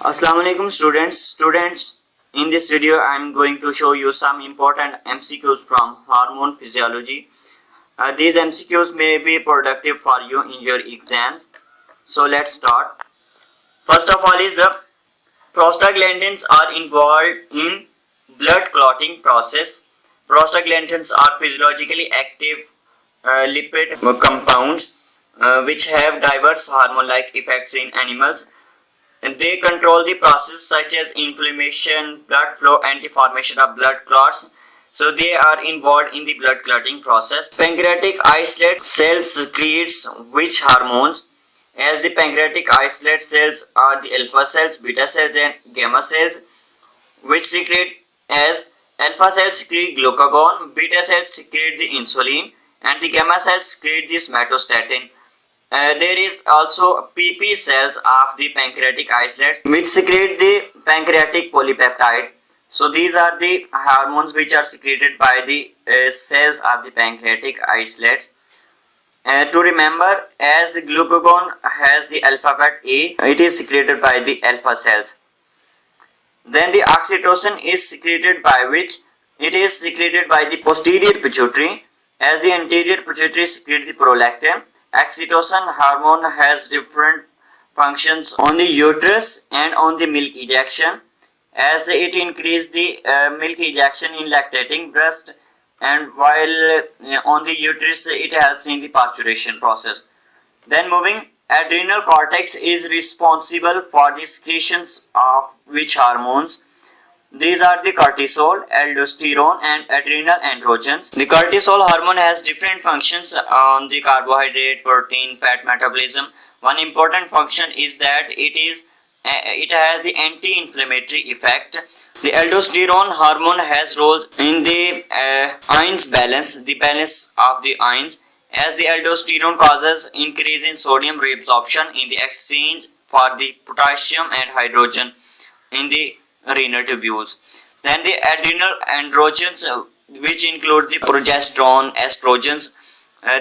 Assalamualaikum students. In this video I am going to show you some important MCQs from Hormone Physiology. These MCQs may be productive for you in your exams. So let's start. First of all is the prostaglandins are involved in blood clotting process. Prostaglandins are physiologically active lipid compounds which have diverse hormone-like effects in animals. And they control the process such as inflammation, blood flow, and the formation of blood clots. So they are involved in the blood clotting process. Pancreatic islet cells secretes which hormones? As the pancreatic islet cells are the alpha cells, beta cells, and gamma cells, which secrete as alpha cells secrete glucagon, beta cells secrete the insulin, and the gamma cells secrete the somatostatin. There is also PP cells of the pancreatic islets which secrete the pancreatic polypeptide. So these are the hormones which are secreted by the cells of the pancreatic islets. To remember, as glucagon has the alphabet A, it is secreted by the alpha cells. Then the oxytocin is secreted by which? It is secreted by the posterior pituitary, as the anterior pituitary secretes the prolactin. Oxytocin hormone has different functions on the uterus and on the milk ejection, as it increases the milk ejection in lactating breast, and while on the uterus it helps in the parturition process. Then moving, adrenal cortex is responsible for the secretions of which hormones? These are the cortisol, aldosterone, and adrenal androgens. The cortisol hormone has different functions on the carbohydrate, protein, fat metabolism. One important function is that it has the anti-inflammatory effect. The aldosterone hormone has roles in the ions balance, the balance of the ions, as the aldosterone causes increase in sodium reabsorption in the exchange for the potassium and hydrogen in the renal tubules. Then the adrenal androgens, which include the progesterone, estrogens,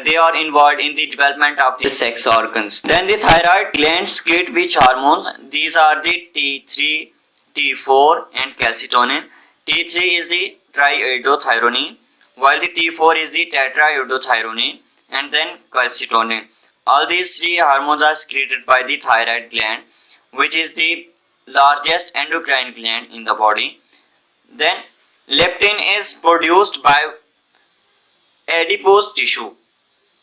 they are involved in the development of the sex organs. Then the thyroid gland secrete which hormones? These are the T3, T4, and calcitonin. T3 is the triiodothyronine, while the T4 is the tetraiodothyronine, and then calcitonin. All these three hormones are secreted by the thyroid gland, which is the largest endocrine gland in the body. Then leptin is produced by adipose tissue.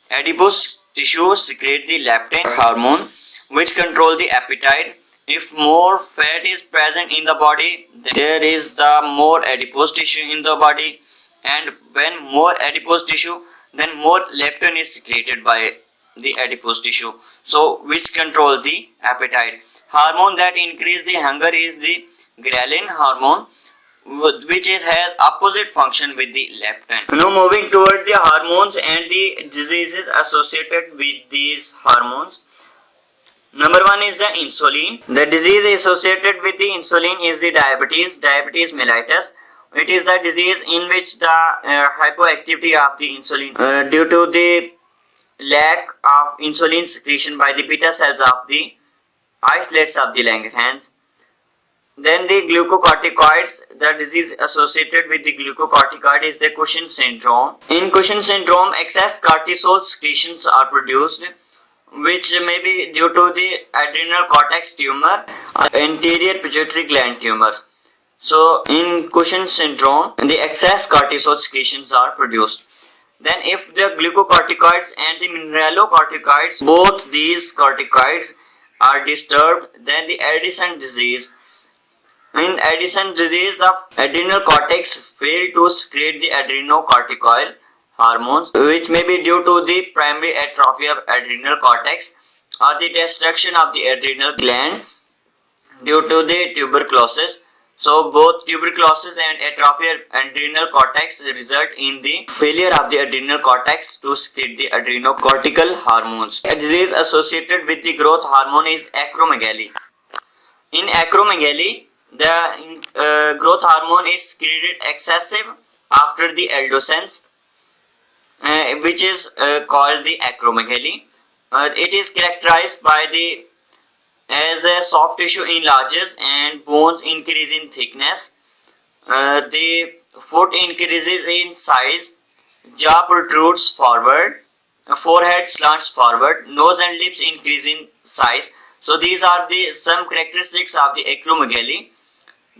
Adipose tissue secrete the leptin hormone, which control the appetite. If more fat is present in the body, there is the more adipose tissue in the body, and when more adipose tissue, then more leptin is secreted by the adipose tissue, so which control the appetite. Hormone that increase the hunger is the ghrelin hormone, which has opposite function with the leptin. Now moving toward the hormones and the diseases associated with these hormones. Number one is the insulin. The disease associated with the insulin is the diabetes mellitus. It is the disease in which the hypoactivity of the insulin due to the lack of insulin secretion by the beta cells of the islets of the Langerhans. Then the glucocorticoids, the disease associated with the glucocorticoid is the Cushing syndrome. In Cushing syndrome, excess cortisol secretions are produced, which may be due to the adrenal cortex tumor or anterior pituitary gland tumors. So in Cushing syndrome, the excess cortisol secretions are produced. Then if the glucocorticoids and the mineralocorticoids, both these corticoids are disturbed, then the Addison disease. In Addison disease, the adrenal cortex fail to secrete the adrenocorticoid hormones, which may be due to the primary atrophy of adrenal cortex or the destruction of the adrenal gland due to the tuberculosis. So both tuberculosis and atrophy of adrenal cortex result in the failure of the adrenal cortex to secrete the adrenocortical hormones. A disease associated with the growth hormone is acromegaly. In acromegaly, the growth hormone is secreted excessive after the adolescence, which is called the acromegaly. It is characterized by the As a soft tissue enlarges and bones increase in thickness, the foot increases in size, jaw protrudes forward, forehead slants forward, nose and lips increase in size. So these are the some characteristics of the acromegaly.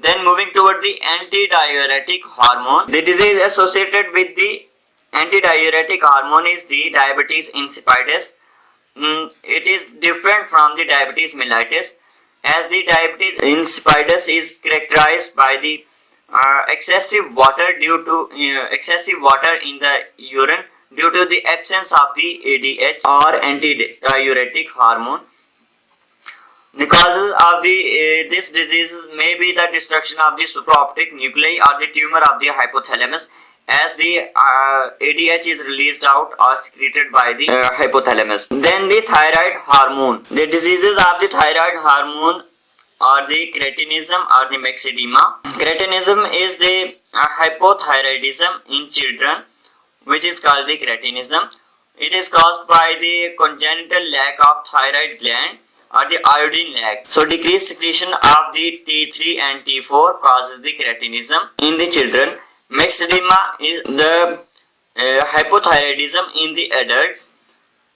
Then moving toward the antidiuretic hormone. The disease associated with the antidiuretic hormone is the diabetes insipidus. It is different from the diabetes mellitus, as the diabetes insipidus is characterized by the excessive water in the urine due to the absence of the ADH or antidiuretic hormone. The causes of this disease may be the destruction of the supraoptic nuclei or the tumor of the hypothalamus, as the ADH is released out or secreted by the hypothalamus. Then the thyroid hormone. The diseases of the thyroid hormone are the cretinism or the myxedema. Cretinism is the hypothyroidism in children, which is called the cretinism. It is caused by the congenital lack of thyroid gland or the iodine lack. So decreased secretion of the T3 and T4 causes the cretinism in the children. Myxedema is the hypothyroidism in the adults,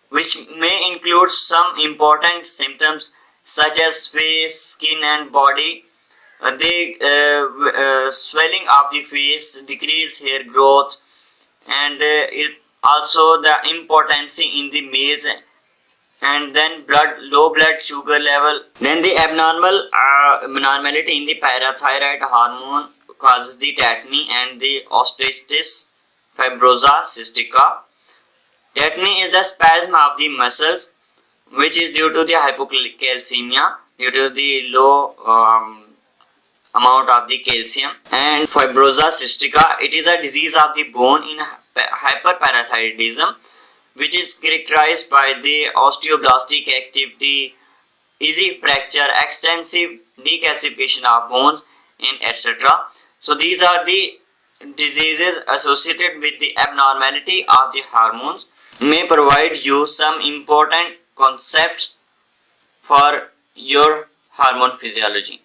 which may include some important symptoms such as face, skin and body. The swelling of the face, decreased hair growth, and it also the impotency in the males, and then low blood sugar level. Then the abnormality in the parathyroid hormone causes the tetany and the osteitis fibrosa cystica. Tetany is the spasm of the muscles, which is due to the hypocalcemia, due to the low amount of the calcium. And fibrosa cystica, it is a disease of the bone in hyperparathyroidism, which is characterized by the osteoblastic activity, easy fracture, extensive decalcification of bones, and etc. So these are the diseases associated with the abnormality of the hormones. May provide you some important concepts for your hormone physiology.